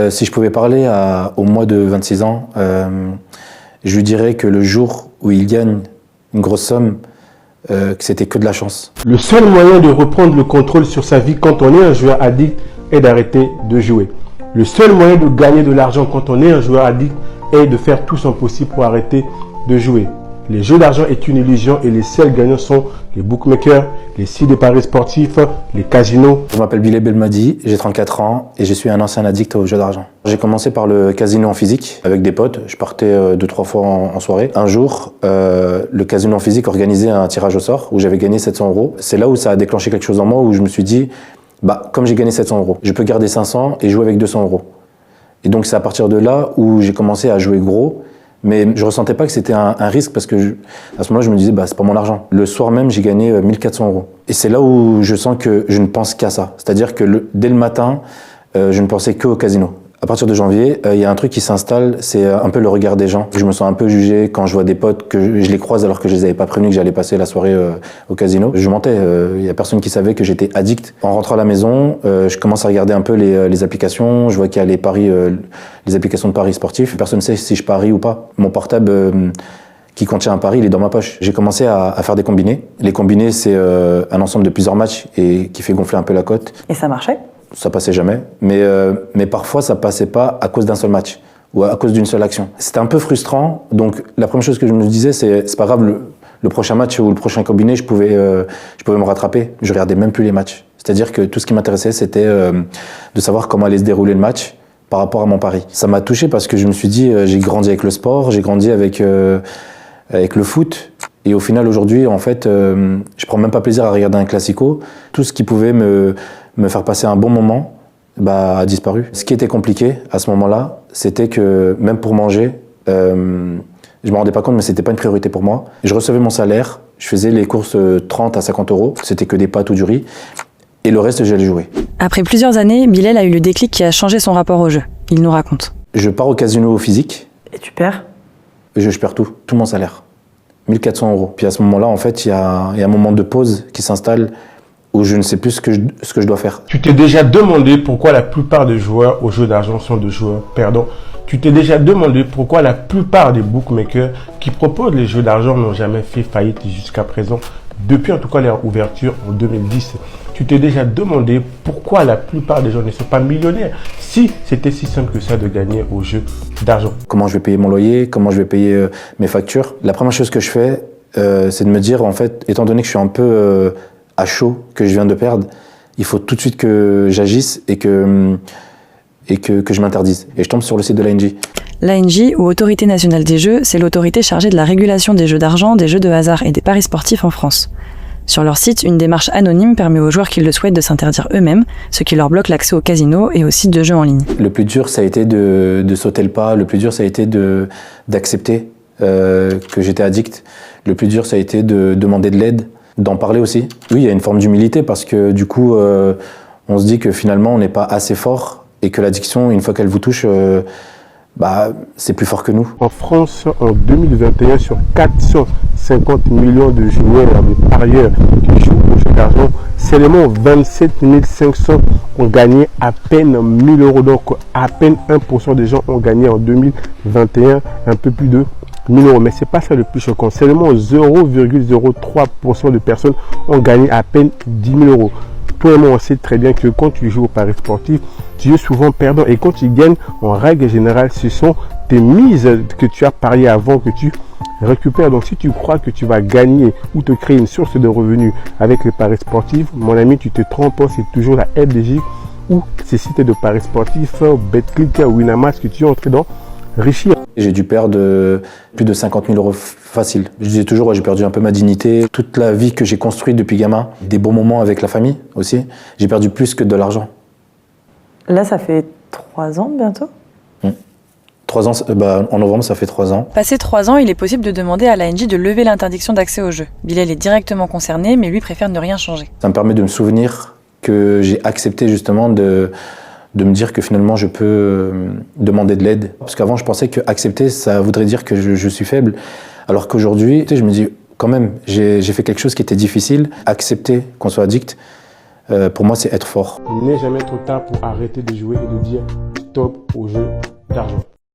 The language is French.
Si je pouvais parler au mois de 26 ans, je lui dirais que le jour où il gagne une grosse somme, que c'était que de la chance. Le seul moyen de reprendre le contrôle sur sa vie quand on est un joueur addict est d'arrêter de jouer. Le seul moyen de gagner de l'argent quand on est un joueur addict est de faire tout son possible pour arrêter de jouer. Les jeux d'argent est une illusion et les seuls gagnants sont les bookmakers, les sites de paris sportifs, les casinos. Je m'appelle Bilal Belmadi, j'ai 34 ans et je suis un ancien addict aux jeux d'argent. J'ai commencé par le casino en physique avec des potes. Je partais 2-3 fois en soirée. Un jour, le casino en physique organisait un tirage au sort où j'avais gagné 700 €. C'est là où ça a déclenché quelque chose en moi où je me suis dit, comme j'ai gagné 700 €, je peux garder 500 et jouer avec 200 €. Et donc c'est à partir de là où j'ai commencé à jouer gros. Mais je ressentais pas que c'était un risque parce que à ce moment-là, je me disais, c'est pas mon argent. Le soir même, j'ai gagné 1400 €. Et c'est là où je sens que je ne pense qu'à ça. C'est-à-dire que dès le matin, je ne pensais qu'au casino. À partir de janvier, il y a un truc qui s'installe, c'est un peu le regard des gens. Je me sens un peu jugé quand je vois des potes, que je les croise alors que je les avais pas prévenus que j'allais passer la soirée au casino. Je mentais, il y a personne qui savait que j'étais addict. En rentrant à la maison, je commence à regarder un peu les applications, je vois qu'il y a les paris, les applications de paris sportifs. Personne ne sait si je parie ou pas. Mon portable qui contient un pari, il est dans ma poche. J'ai commencé à faire des combinés. Les combinés, c'est un ensemble de plusieurs matchs et qui fait gonfler un peu la cote. Et ça marchait ? Ça passait jamais, mais parfois ça passait pas à cause d'un seul match ou à cause d'une seule action. C'était un peu frustrant, donc la première chose que je me disais, c'est pas grave, le prochain match ou le prochain combiné, je pouvais me rattraper. Je regardais même plus les matchs. C'est-à-dire que tout ce qui m'intéressait, c'était de savoir comment allait se dérouler le match par rapport à mon pari. Ça m'a touché parce que je me suis dit, j'ai grandi avec le sport, j'ai grandi avec le foot. Et au final, aujourd'hui, en fait, je prends même pas plaisir à regarder un classico. Tout ce qui pouvait me faire passer un bon moment a disparu. Ce qui était compliqué à ce moment-là, c'était que même pour manger, je me rendais pas compte, mais c'était pas une priorité pour moi. Je recevais mon salaire, je faisais les courses 30 à 50 €, c'était que des pâtes ou du riz, et le reste, j'allais jouer. Après plusieurs années, Bilal a eu le déclic qui a changé son rapport au jeu. Il nous raconte. Je pars au casino physique. Et tu perds ? Je perds tout mon salaire. 1400 €. Puis à ce moment-là, en fait, il y a un moment de pause qui s'installe où je ne sais plus ce que je dois faire. Tu t'es déjà demandé pourquoi la plupart des joueurs aux jeux d'argent sont des joueurs perdants. Tu t'es déjà demandé pourquoi la plupart des bookmakers qui proposent les jeux d'argent n'ont jamais fait faillite jusqu'à présent, depuis en tout cas leur ouverture en 2010. Tu t'es déjà demandé pourquoi la plupart des gens ne sont pas millionnaires si c'était si simple que ça de gagner aux jeux d'argent. Comment je vais payer mon loyer, comment je vais payer mes factures. La première chose que je fais, c'est de me dire, en fait, étant donné que je suis un peu à chaud, que je viens de perdre, il faut tout de suite que j'agisse et que je m'interdise. Et je tombe sur le site de l'ANJ. L'ANJ, ou Autorité nationale des jeux, c'est l'autorité chargée de la régulation des jeux d'argent, des jeux de hasard et des paris sportifs en France. Sur leur site, une démarche anonyme permet aux joueurs qui le souhaitent de s'interdire eux-mêmes, ce qui leur bloque l'accès au casino et aux sites de jeux en ligne. Le plus dur, ça a été de sauter le pas. Le plus dur, ça a été d'accepter que j'étais addict. Le plus dur, ça a été de demander de l'aide, d'en parler aussi. Oui, il y a une forme d'humilité parce que du coup, on se dit que finalement, on n'est pas assez fort et que l'addiction, une fois qu'elle vous touche, c'est plus fort que nous. En France, en 2021, sur 450 millions de joueurs et parieurs qui jouent aux jeux d'argent, seulement 27 500 ont gagné à peine 1000 €. Donc, à peine 1% des gens ont gagné en 2021 un peu plus de 1000 €. Mais ce n'est pas ça le plus choquant. Seulement 0,03% de personnes ont gagné à peine 10 000 €. Tout le monde on sait très bien que quand tu joues au paris sportif, tu es souvent perdant. Et quand tu gagnes, en règle générale, ce sont tes mises que tu as pariées avant que tu récupères. Donc si tu crois que tu vas gagner ou te créer une source de revenus avec les paris sportifs, mon ami, tu te trompes. C'est toujours la FDJ ou ces sites de paris sportifs, BetClick, Winamax que tu es entré dans enrichir. J'ai dû perdre plus de 50 000 € facile. Je disais toujours, j'ai perdu un peu ma dignité. Toute la vie que j'ai construite depuis gamin, des bons moments avec la famille aussi, j'ai perdu plus que de l'argent. Là, ça fait 3 ans bientôt ? 3 ans, en novembre, ça fait 3 ans. Passé 3 ans, il est possible de demander à l'ANJ de lever l'interdiction d'accès au jeu. Bilal est directement concerné, mais lui préfère ne rien changer. Ça me permet de me souvenir que j'ai accepté justement de me dire que finalement je peux demander de l'aide. Parce qu'avant je pensais que accepter ça voudrait dire que je suis faible. Alors qu'aujourd'hui, je me dis quand même, j'ai fait quelque chose qui était difficile. Accepter qu'on soit addict, pour moi c'est être fort. Il n'est jamais trop tard pour arrêter de jouer et de dire stop aux jeux d'argent.